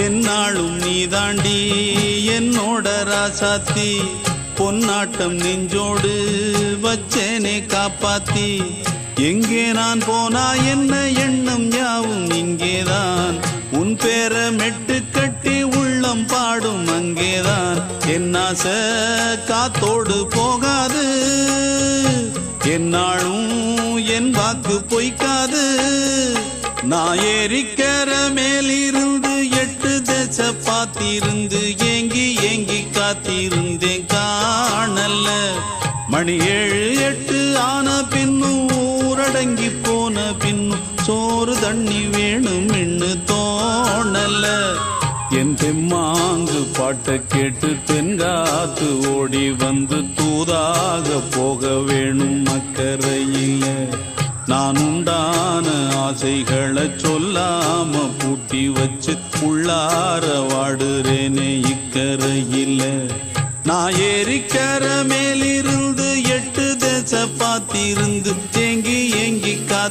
என்னாலும் நீதாண்டி என்னோட ராசாத்தி, பொன்னாட்டம் நெஞ்சோடு வச்சேனே காப்பாத்தி. எங்கே நான் போனா என்ன எண்ணம் யாவும் இங்கேதான், உன் பேர மெட்டு கட்டி உள்ளம் பாடும் அங்கேதான். என் ஆசை காத்தோடு போகாது, என்னாலும் என் வாக்கு பொய்க்காது. நான் ஏறிக்கிற மேலிருந்து 8 தேச பாத்திருந்து ஏங்கி ஏங்கி காத்திருந்தேன் காணல்ல. மணி 7 8 ஆன பின்னும் ஊரடங்கி போன பின்னும் சோறு தண்ணி வேணும் என்று தோணல. என் தெம்மாங்கு பாட்டை கேட்டு தென்காத்து ஓடி வந்து தூதாக போக வேணும் அக்கறையில. நான் உண்டான ஆசைகளை சொல்லாம பூட்டி வச்சு உள்ளார வாடுறேனே இக்கரையில. நான் ஏறிக்கிற மேலிருந்து 8 தேச பாத்திருந்து ஏங்கி ஏங்கி காத்து